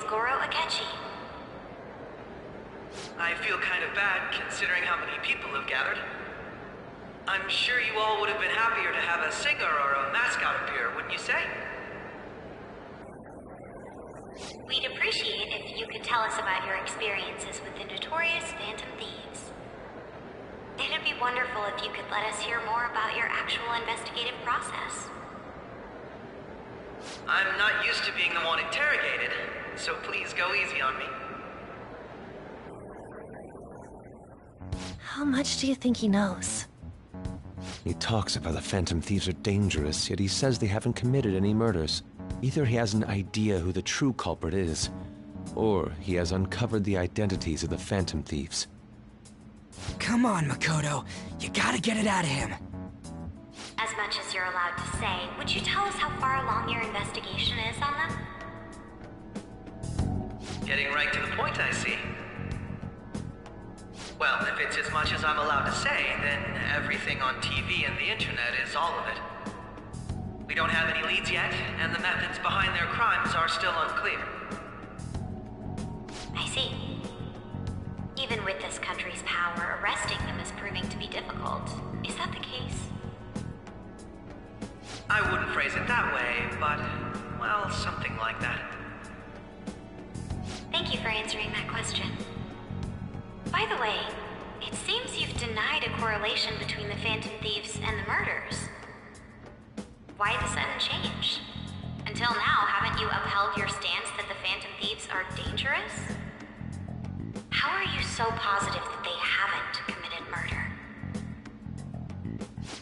Goro Akechi. I feel kind of bad considering how many people have gathered. I'm sure you all would have been happier to have a singer or a mascot appear, wouldn't you say? We'd appreciate if you could tell us about your experiences with the notorious Phantom Thieves. It'd be wonderful if you could let us hear more about your actual investigative process. I'm not used to being the one interrogated, so please go easy on me. How much do you think he knows? He talks about the Phantom Thieves are dangerous, yet he says they haven't committed any murders. Either he has an idea who the true culprit is, or he has uncovered the identities of the Phantom Thieves. Come on, Makoto. You gotta get it out of him. As much as you're allowed to say, would you tell us how far along your investigation is on them? Getting right to the point, I see. Well, if it's as much as I'm allowed to say, then everything on TV and the internet is all of it. We don't have any leads yet, and the methods behind their crimes are still unclear. I see. Even with this country's power, arresting them is proving to be difficult. Is that the case? I wouldn't phrase it that way, but, well, something like that. Thank you for answering that question. By the way, it seems you've denied a correlation between the Phantom Thieves and the murders. Why the sudden change? Until now, haven't you upheld your stance that the Phantom Thieves are dangerous? How are you so positive that they haven't committed murder?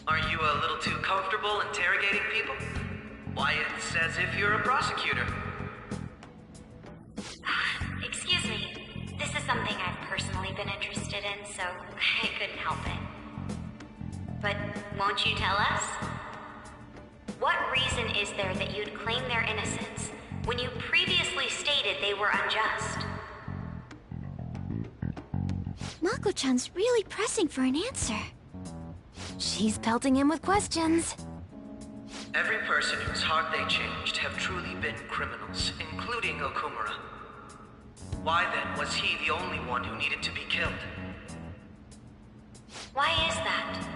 Aren't you a little too comfortable interrogating people? Why, it's as if you're a prosecutor. Excuse me. This is something I've personally been interested in, so I couldn't help it. But won't you tell us? What reason is there that you'd claim their innocence when you previously stated they were unjust? Mako-chan's really pressing for an answer. She's pelting him with questions. Every person whose heart they changed have truly been criminals, including Okumura. Why then was he the only one who needed to be killed? Why is that?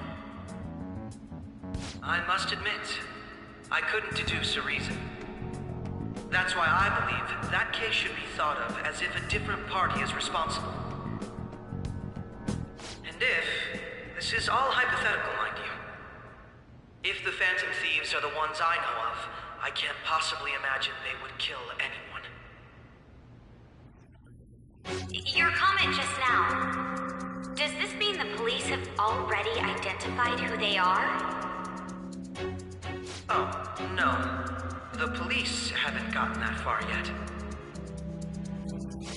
I must admit, I couldn't deduce a reason. That's why I believe that case should be thought of as if a different party is responsible. And this is all hypothetical, mind you. If the Phantom Thieves are the ones I know of, I can't possibly imagine they would kill anyone. Your comment just now, does this mean the police have already identified who they are? Oh, no. The police haven't gotten that far yet.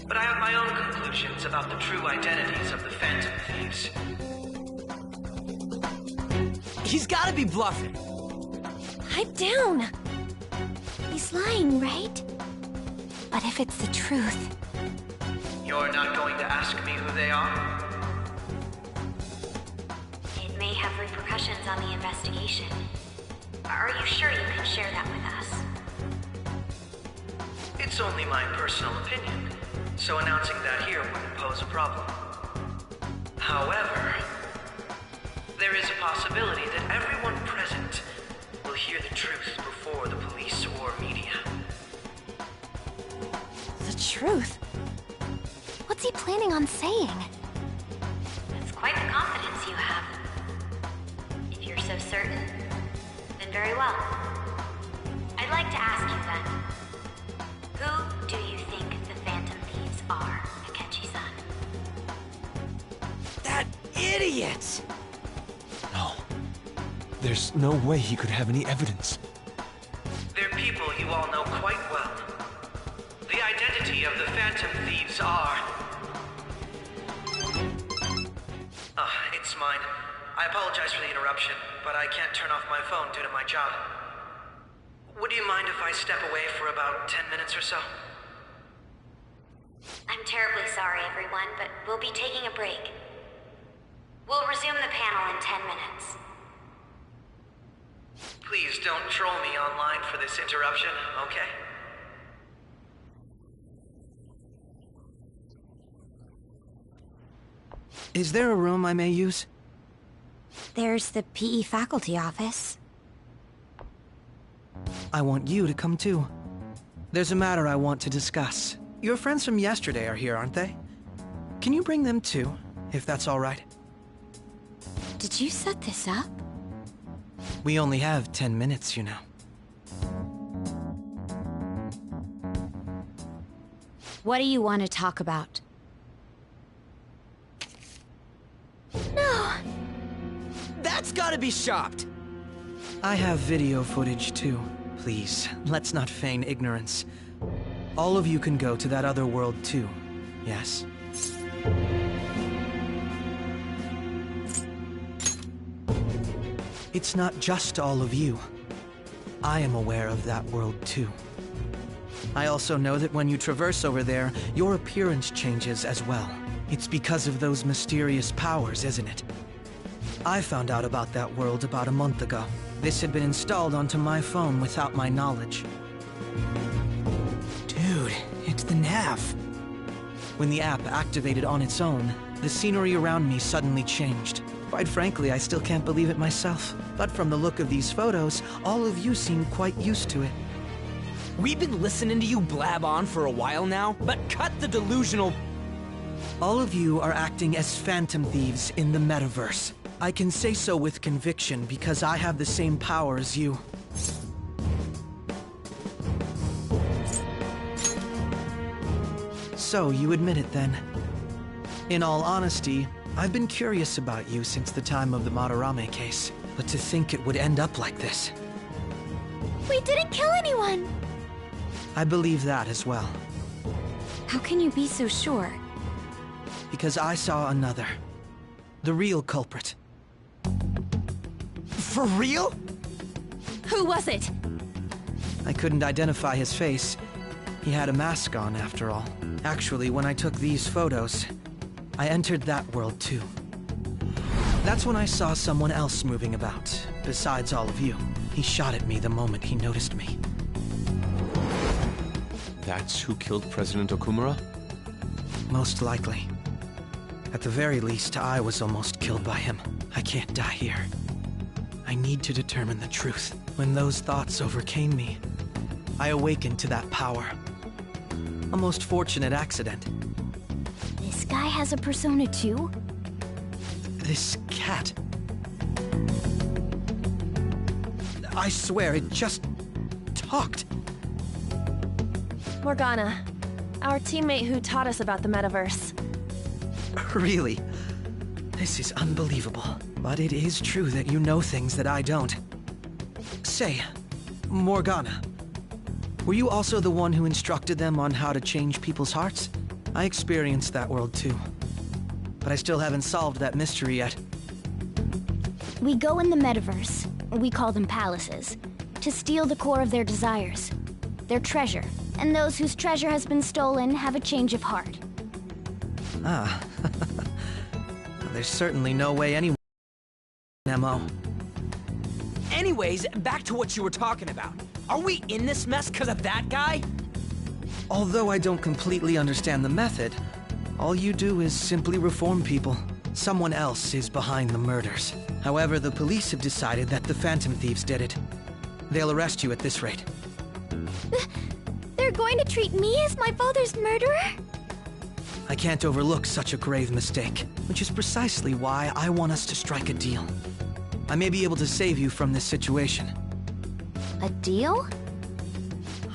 But I have my own conclusions about the true identities of the Phantom Thieves. He's gotta be bluffing. Pipe down. He's lying, right? But if it's the truth... You're not going to ask me who they are? It may have repercussions on the investigation. Are you sure you can share that with us? It's only my personal opinion, so announcing that here wouldn't pose a problem. However, there is a possibility that everyone present will hear the truth before the police or media. The truth? What's he planning on saying? That's quite the confidence you have. If you're so certain, then very well. I'd like to ask you then, who do you think the Phantom Thieves are, Akechi-san? That idiot! No. There's no way he could have any evidence. They're people you all know quite well. The identity of the Phantom Thieves are... it's mine. I apologize for the interruption, but I can't turn off my phone due to my job. Would you mind if I step away for about 10 minutes or so? I'm terribly sorry, everyone, but we'll be taking a break. We'll resume the panel in 10 minutes. Please don't troll me online for this interruption, okay? Is there a room I may use? There's the PE faculty office. I want you to come too. There's a matter I want to discuss. Your friends from yesterday are here, aren't they? Can you bring them too, if that's all right? Did you set this up? We only have 10 minutes, you know. What do you want to talk about? No! That's gotta be shopped! I have video footage too. Please, let's not feign ignorance. All of you can go to that other world too, yes? It's not just all of you. I am aware of that world too. I also know that when you traverse over there, your appearance changes as well. It's because of those mysterious powers, isn't it? I found out about that world about a month ago. This had been installed onto my phone without my knowledge. Dude, it's the nav. When the app activated on its own, the scenery around me suddenly changed. Quite frankly, I still can't believe it myself. But from the look of these photos, all of you seem quite used to it. We've been listening to you blab on for a while now, but cut the delusional... All of you are acting as phantom thieves in the metaverse. I can say so with conviction because I have the same power as you. So, you admit it then. In all honesty, I've been curious about you since the time of the Madarame case. But to think it would end up like this. We didn't kill anyone! I believe that as well. How can you be so sure? Because I saw another. The real culprit. For real? Who was it? I couldn't identify his face. He had a mask on, after all. Actually, when I took these photos, I entered that world too. That's when I saw someone else moving about, besides all of you. He shot at me the moment he noticed me. That's who killed President Okumura? Most likely. At the very least, I was almost killed by him. I can't die here. I need to determine the truth. When those thoughts overcame me, I awakened to that power. A most fortunate accident. This guy has a persona too? This cat. I swear, it just talked. Morgana, our teammate who taught us about the metaverse. Really? This is unbelievable. But it is true that you know things that I don't. Say, Morgana, were you also the one who instructed them on how to change people's hearts? I experienced that world too. But I still haven't solved that mystery yet. We go in the metaverse, we call them palaces, to steal the core of their desires, their treasure. And those whose treasure has been stolen have a change of heart. Ah. There's certainly no way anyone... MO. Anyways, back to what you were talking about. Are we in this mess because of that guy? Although I don't completely understand the method, all you do is simply reform people. Someone else is behind the murders. However, the police have decided that the Phantom Thieves did it. They'll arrest you at this rate. They're going to treat me as my father's murderer? I can't overlook such a grave mistake, which is precisely why I want us to strike a deal. I may be able to save you from this situation. A deal?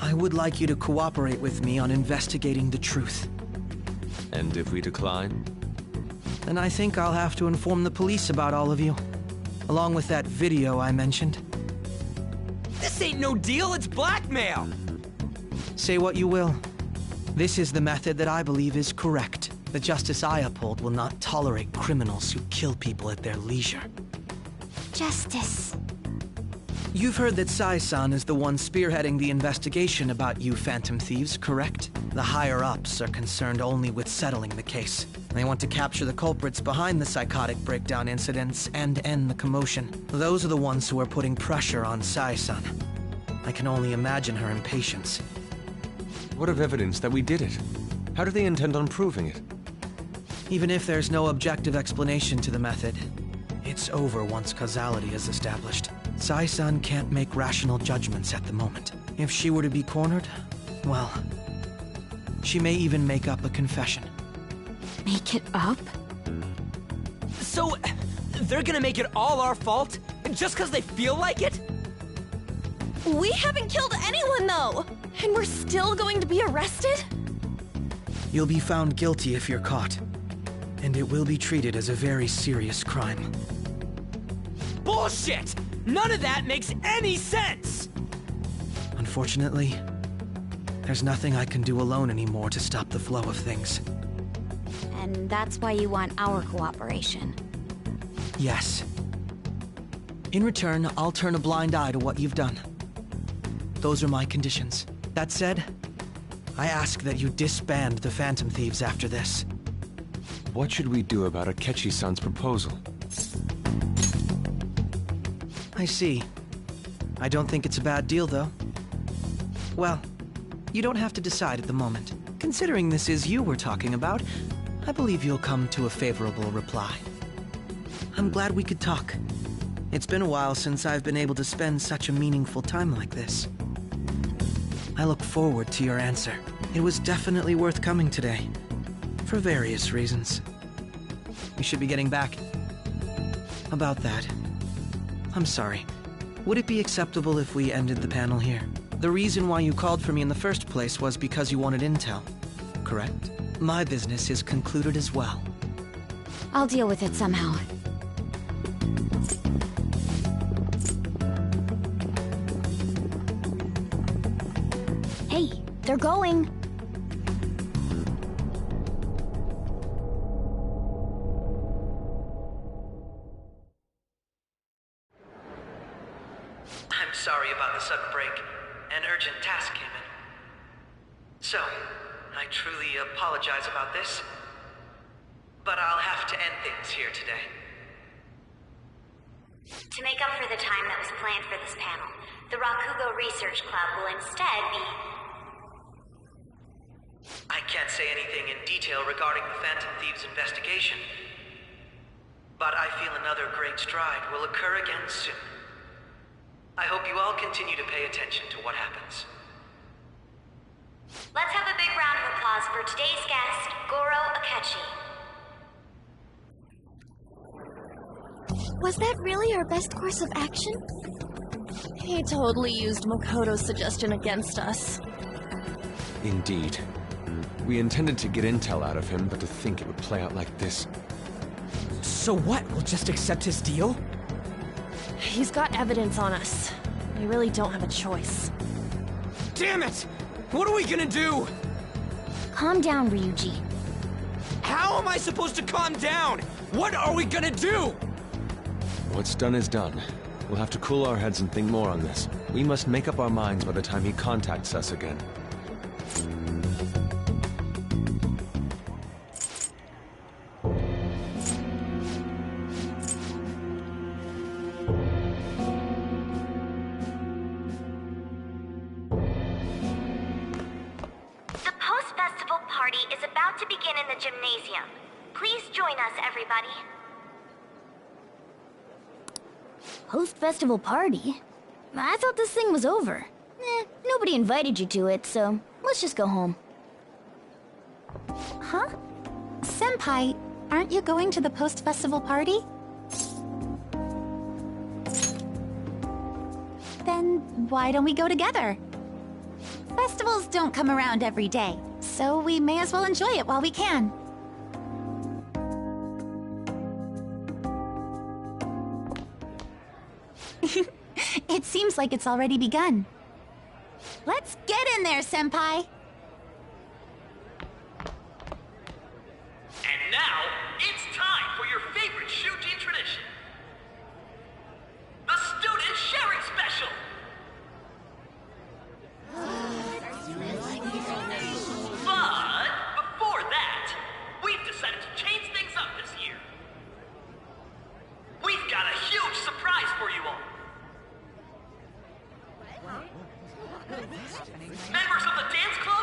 I would like you to cooperate with me on investigating the truth. And if we decline? Then I think I'll have to inform the police about all of you, along with that video I mentioned. This ain't no deal, it's blackmail! Say what you will. This is the method that I believe is correct. The justice I uphold will not tolerate criminals who kill people at their leisure. Justice. You've heard that Sai-san is the one spearheading the investigation about you Phantom Thieves, correct? The higher-ups are concerned only with settling the case. They want to capture the culprits behind the psychotic breakdown incidents and end the commotion. Those are the ones who are putting pressure on Sai-san. I can only imagine her impatience. What of evidence that we did it? How do they intend on proving it? Even if there's no objective explanation to the method, it's over once causality is established. Sai-san can't make rational judgments at the moment. If she were to be cornered, well, she may even make up a confession. Make it up? So, they're gonna make it all our fault? Just because they feel like it? We haven't killed anyone, though! And we're still going to be arrested? You'll be found guilty if you're caught, and it will be treated as a very serious crime. Bullshit! None of that makes any sense! Unfortunately, there's nothing I can do alone anymore to stop the flow of things. And that's why you want our cooperation. Yes. In return, I'll turn a blind eye to what you've done. Those are my conditions. That said, I ask that you disband the Phantom Thieves after this. What should we do about Akechi-san's proposal? I see. I don't think it's a bad deal, though. Well, you don't have to decide at the moment. Considering this is you we're talking about, I believe you'll come to a favorable reply. I'm glad we could talk. It's been a while since I've been able to spend such a meaningful time like this. I look forward to your answer. It was definitely worth coming today, for various reasons. We should be getting back. About that, I'm sorry. Would it be acceptable if we ended the panel here? The reason why you called for me in the first place was because you wanted intel, correct? My business is concluded as well. I'll deal with it somehow. Hey, they're going. I'm sorry about the sudden break. An urgent task came in. So, I truly apologize about this, but I'll have to end things here today. To make up for the time that was planned for this panel, the Rakugo Research Club will instead be... I can't say anything in detail regarding the Phantom Thieves investigation, but I feel another great stride will occur again soon. I hope you all continue to pay attention to what happens. Let's have a big round of applause for today's guest, Goro Akechi. Was that really our best course of action? He totally used Makoto's suggestion against us. Indeed. We intended to get intel out of him, but to think it would play out like this. So what? We'll just accept his deal? He's got evidence on us. We really don't have a choice. Damn it! What are we gonna do? Calm down, Ryuji. How am I supposed to calm down? What are we gonna do? What's done is done. We'll have to cool our heads and think more on this. We must make up our minds by the time he contacts us again. The post-festival party is about to begin in the gymnasium. Please join us, everybody. Post-festival party? I thought this thing was over. Nobody invited you to it, so let's just go home. Huh? Senpai, aren't you going to the post-festival party? Then why don't we go together? Festivals don't come around every day, so we may as well enjoy it while we can. It seems like it's already begun. Let's get in there, Senpai! And now, it's time for your favorite Shuji tradition. The Student Sharing Special! But, before that, we've decided to change things up this year. We've got a huge surprise for you all. Members of the dance club,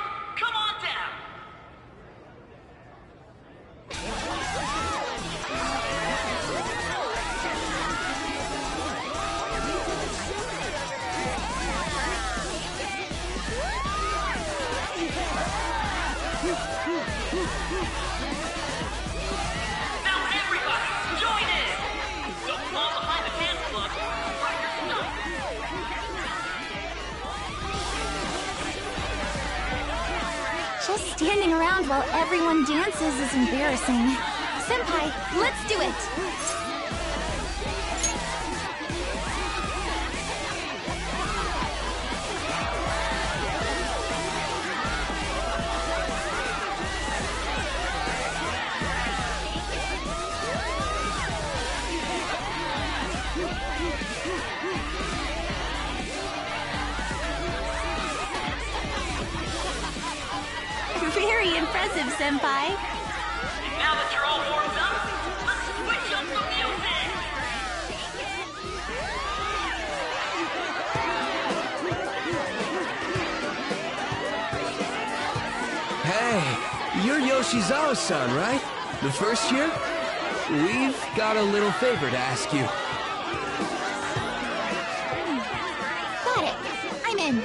Standing around while everyone dances is embarrassing. Senpai, let's do it! Very impressive, Senpai. Now that you're all warmed up, let's switch up the music! Hey, you're Yoshizawa-san, right? The first year? We've got a little favor to ask you. Got it. I'm in.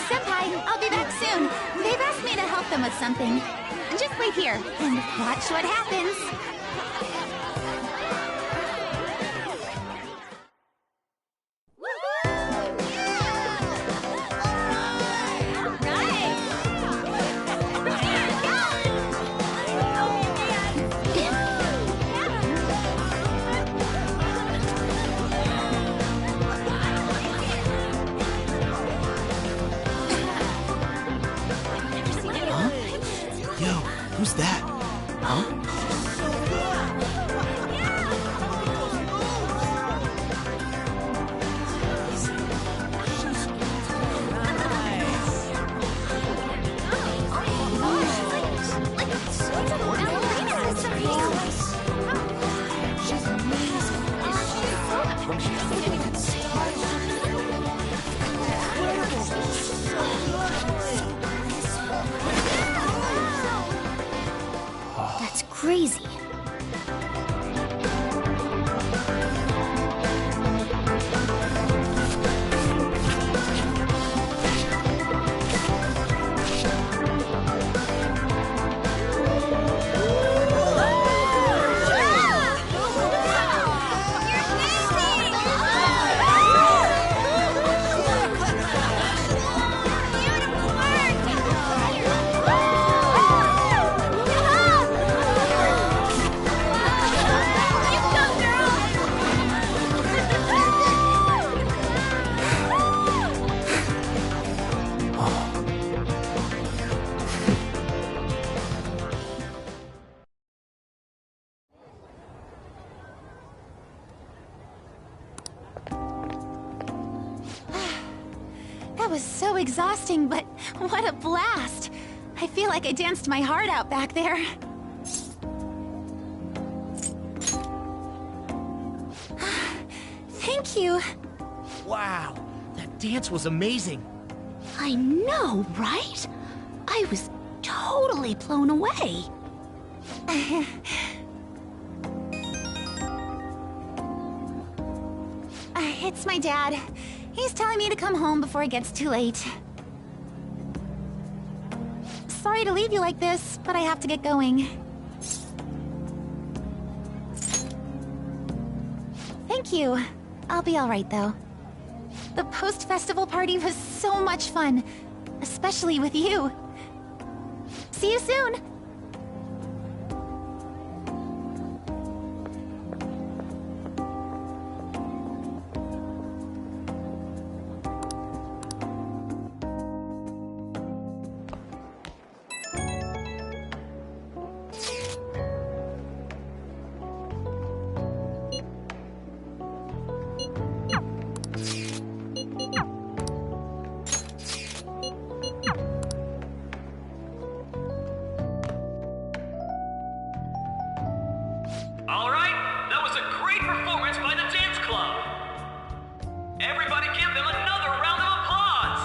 Senpai, I'll be back soon. They've asked me to help them with something. Just wait here and watch what happens. Yo, who's that? Huh? That's crazy. That was so exhausting, but what a blast! I feel like I danced my heart out back there. Thank you. Wow, that dance was amazing. I know, right? I was totally blown away. It's my dad. He's telling me to come home before it gets too late. Sorry to leave you like this, but I have to get going. Thank you. I'll be alright, though. The post-festival party was so much fun, especially with you. See you soon! Alright, that was a great performance by the dance club! Everybody give them another round of applause!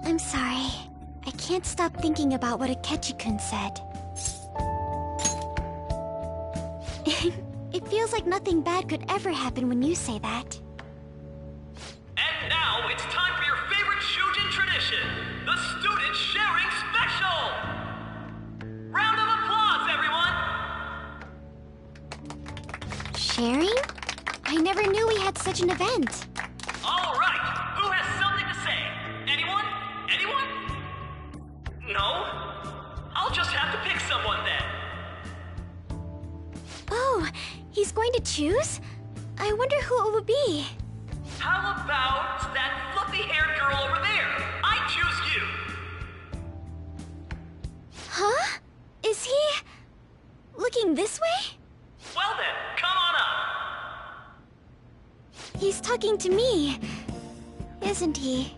I'm sorry. I can't stop thinking about what Akechi-kun said. It feels like nothing bad could ever happen when you say that. And now it's time for your favorite Shujin tradition, the Student Sharing Special! Round of applause, everyone! Sharing? I never knew we had such an event. No? I'll just have to pick someone then. Oh, he's going to choose? I wonder who it would be. How about that fluffy-haired girl over there? I choose you. Huh? Is he... looking this way? Well then, come on up. He's talking to me, isn't he?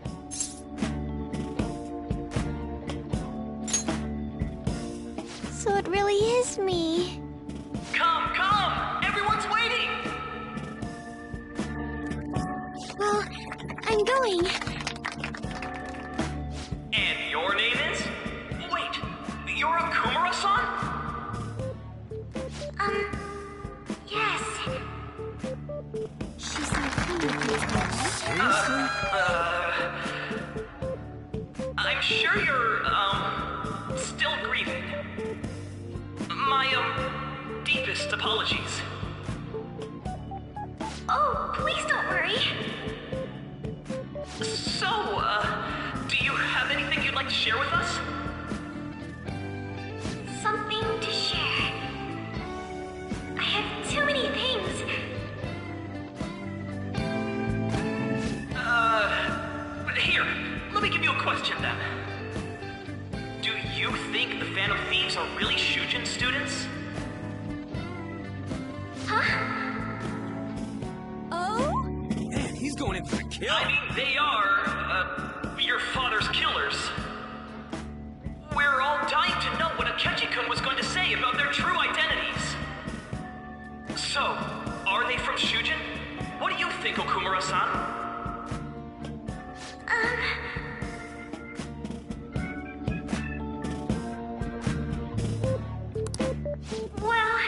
So it really is me. Come, come! Everyone's waiting! Well, I'm going. And your name is? Wait, you're a Kumara-san? Yes. She's so cute. I'm sure you're, still grieving. My, deepest apologies. Oh, please don't worry. So, do you have anything you'd like to share with us? Something to share. I have too many things. Here, let me give you a question then. Do you think the Phantom Thieves are really Shujin students? Oh? Man, he's going in for the kill. I mean, they are, your father's killers. We're all dying to know what Akechi-kun was going to say about their true identities. So, are they from Shujin? What do you think, Okumura-san? Well...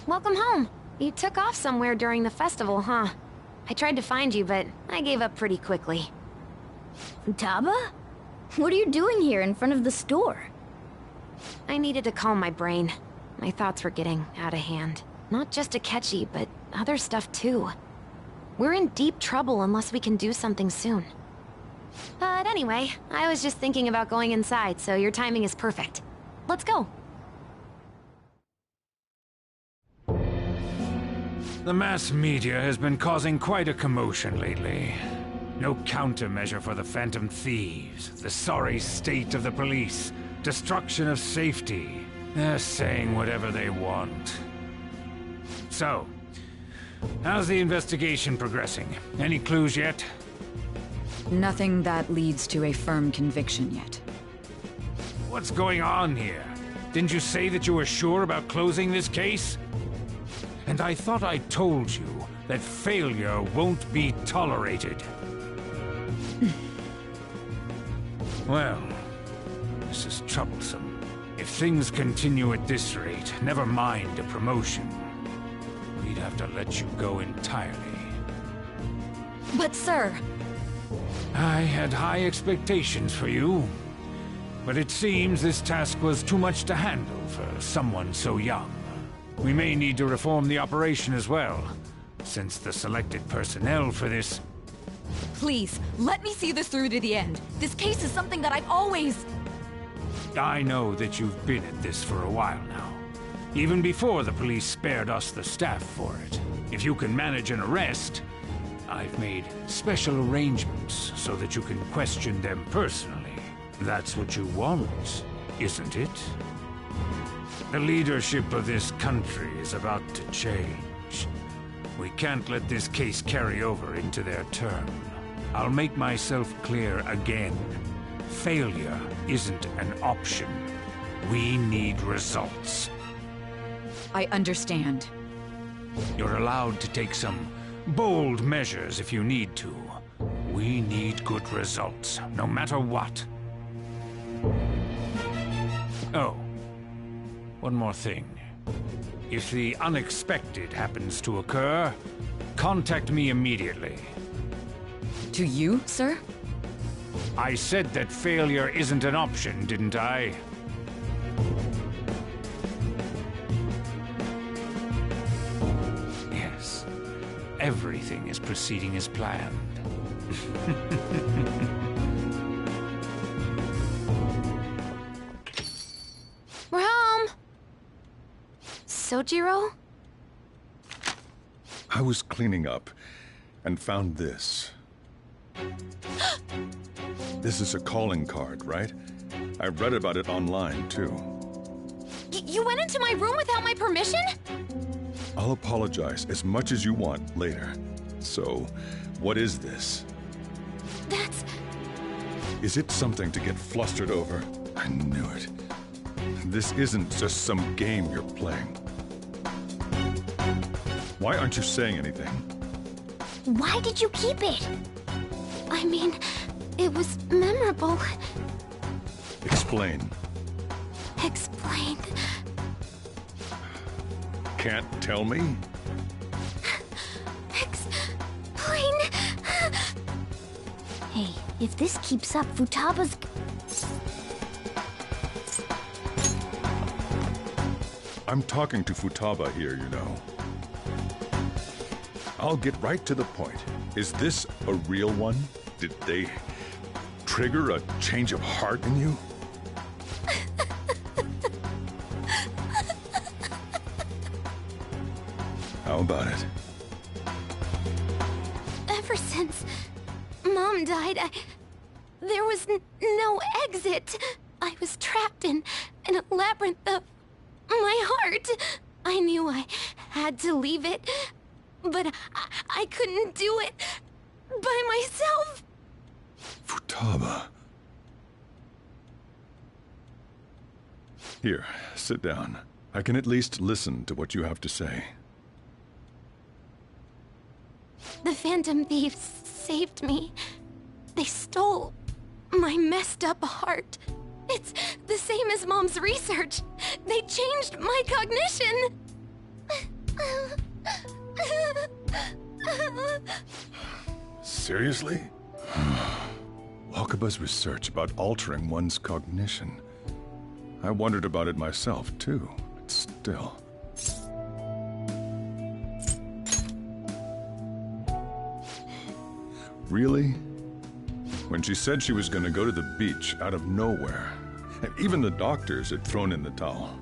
Welcome home. You took off somewhere during the festival, huh? I tried to find you, but I gave up pretty quickly. Taba? What are you doing here in front of the store? I needed to calm my brain. My thoughts were getting out of hand. Not just Akechi, but other stuff too. We're in deep trouble unless we can do something soon. But anyway, I was just thinking about going inside, so your timing is perfect. Let's go. The mass media has been causing quite a commotion lately. No countermeasure for the Phantom Thieves, the sorry state of the police, destruction of safety. They're saying whatever they want. So, how's the investigation progressing? Any clues yet? Nothing that leads to a firm conviction yet. What's going on here? Didn't you say that you were sure about closing this case? And I thought I told you that failure won't be tolerated. Well, this is troublesome. If things continue at this rate, never mind a promotion. We'd have to let you go entirely. But sir... I had high expectations for you. But it seems this task was too much to handle for someone so young. We may need to reform the operation as well, since the selected personnel for this... Please, let me see this through to the end. This case is something that I've always... I know that you've been at this for a while now. Even before the police spared us the staff for it. If you can manage an arrest, I've made special arrangements so that you can question them personally. That's what you want, isn't it? The leadership of this country is about to change. We can't let this case carry over into their term. I'll make myself clear again. Failure isn't an option. We need results. I understand. You're allowed to take some bold measures if you need to. We need good results, no matter what. Oh, one more thing. If the unexpected happens to occur, contact me immediately. To you, sir? I said that failure isn't an option, didn't I? Yes. Everything is proceeding as planned. We're home! Sojiro? I was cleaning up and found this. This is a calling card, right? I read about it online, too. You went into my room without my permission? I'll apologize as much as you want later. So, what is this? That's... Is it something to get flustered over? I knew it. This isn't just some game you're playing. Why aren't you saying anything? Why did you keep it? I mean, it was memorable. Explain. Explain. Can't tell me? Explain. Hey, if this keeps up, Futaba's... I'm talking to Futaba here, you know. I'll get right to the point. Is this a real one? Did they trigger a change of heart in you? How about it? Ever since Mom died, there was no exit. I was trapped in a labyrinth of my heart. I knew I had to leave it, but I couldn't do it by myself. Futaba. Here, sit down. I can at least listen to what you have to say. The Phantom Thieves saved me. They stole my messed up heart. It's the same as Mom's research. They changed my cognition. Seriously? Wakaba's research about altering one's cognition. I wondered about it myself, too, but still. Really? When she said she was going to go to the beach out of nowhere, and even the doctors had thrown in the towel.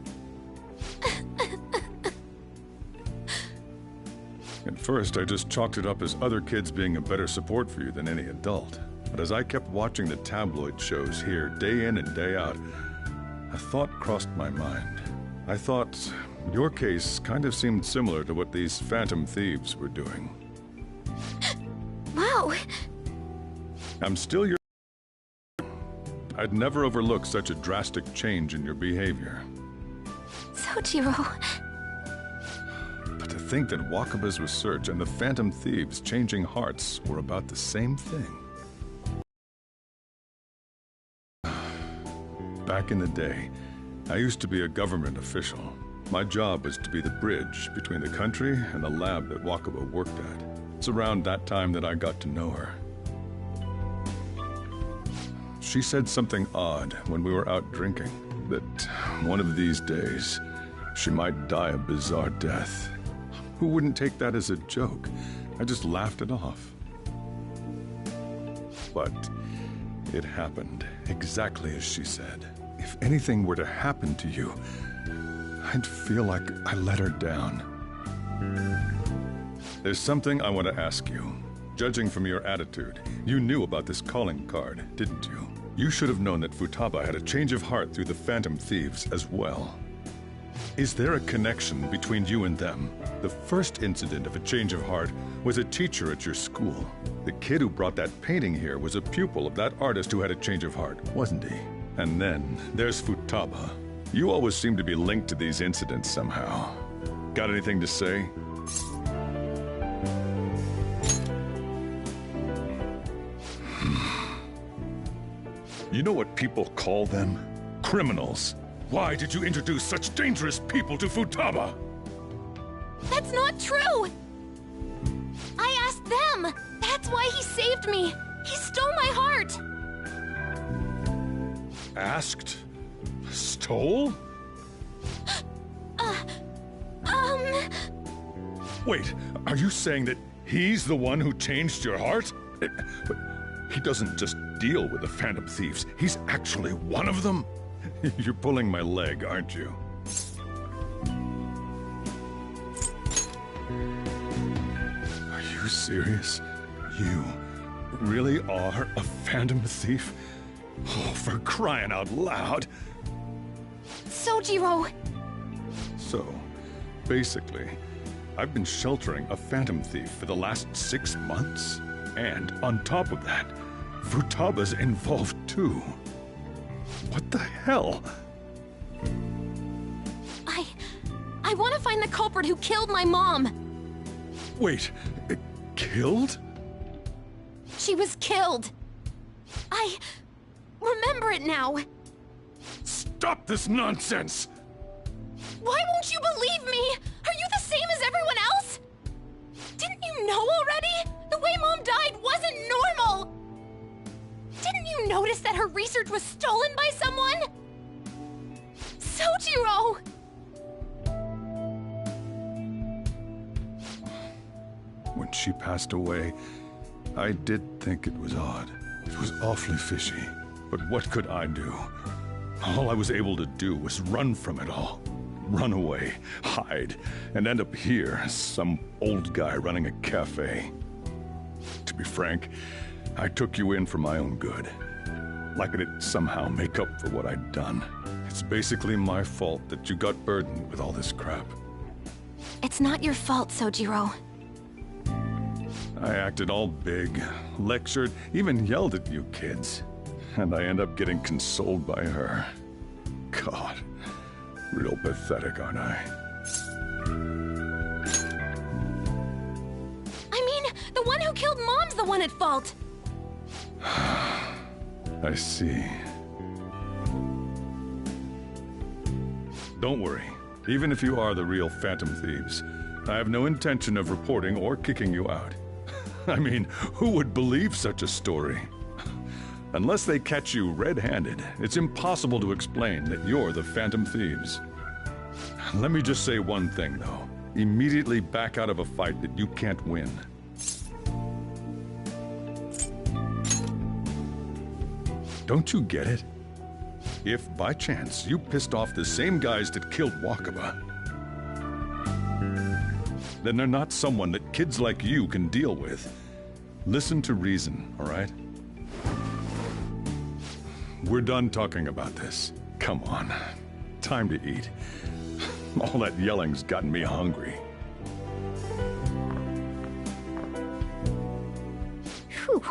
At first, I just chalked it up as other kids being a better support for you than any adult. But as I kept watching the tabloid shows here, day in and day out, a thought crossed my mind. I thought your case kind of seemed similar to what these Phantom Thieves were doing. Wow. I'm still your... I'd never overlook such a drastic change in your behavior. Sojiro. But to think that Wakaba's research and the Phantom Thieves changing hearts were about the same thing. Back in the day, I used to be a government official. My job was to be the bridge between the country and the lab that Wakaba worked at. It's around that time that I got to know her. She said something odd when we were out drinking, that one of these days, she might die a bizarre death. Who wouldn't take that as a joke? I just laughed it off. But it happened exactly as she said. If anything were to happen to you, I'd feel like I let her down. There's something I want to ask you. Judging from your attitude, you knew about this calling card, didn't you? You should have known that Futaba had a change of heart through the Phantom Thieves as well. Is there a connection between you and them? The first incident of a change of heart was a teacher at your school. The kid who brought that painting here was a pupil of that artist who had a change of heart, wasn't he? And then there's Futaba. You always seem to be linked to these incidents somehow. Got anything to say? You know what people call them? Criminals. Why did you introduce such dangerous people to Futaba? That's not true! I asked them! That's why he saved me! He stole my heart! Asked? Stole? Wait, are you saying that he's the one who changed your heart? But he doesn't just deal with the Phantom Thieves. He's actually one of them? You're pulling my leg, aren't you? Are you serious? You really are a Phantom Thief? Oh, for crying out loud! Sojiro! So, basically, I've been sheltering a Phantom Thief for the last 6 months. And on top of that, Futaba's involved too. What the hell? I want to find the culprit who killed my mom! Wait, killed? She was killed! I remember it now! Stop this nonsense! Why won't you believe me? Are you the same as everyone else? Didn't you know already? The way Mom died wasn't normal! Didn't you notice that her research was stolen by someone? Sojiro! When she passed away, I did think it was odd. It was awfully fishy. But what could I do? All I was able to do was run from it all. Run away, hide, and end up here as some old guy running a cafe. To be frank, I took you in for my own good. Like it'd somehow make up for what I'd done. It's basically my fault that you got burdened with all this crap. It's not your fault, Sojiro. I acted all big, lectured, even yelled at you kids. And I end up getting consoled by her. God, real pathetic, aren't I? I mean, the one who killed Mom's the one at fault! I see. Don't worry. Even if you are the real Phantom Thieves, I have no intention of reporting or kicking you out. I mean, who would believe such a story? Unless they catch you red-handed, it's impossible to explain that you're the Phantom Thieves. Let me just say one thing, though. Immediately back out of a fight that you can't win. Don't you get it? If, by chance, you pissed off the same guys that killed Wakaba, then they're not someone that kids like you can deal with. Listen to reason, all right? We're done talking about this. Come on. Time to eat. All that yelling's gotten me hungry. Whew.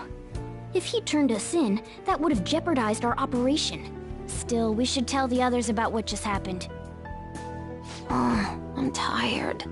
If he turned us in, that would have jeopardized our operation. Still, we should tell the others about what just happened. Oh, I'm tired.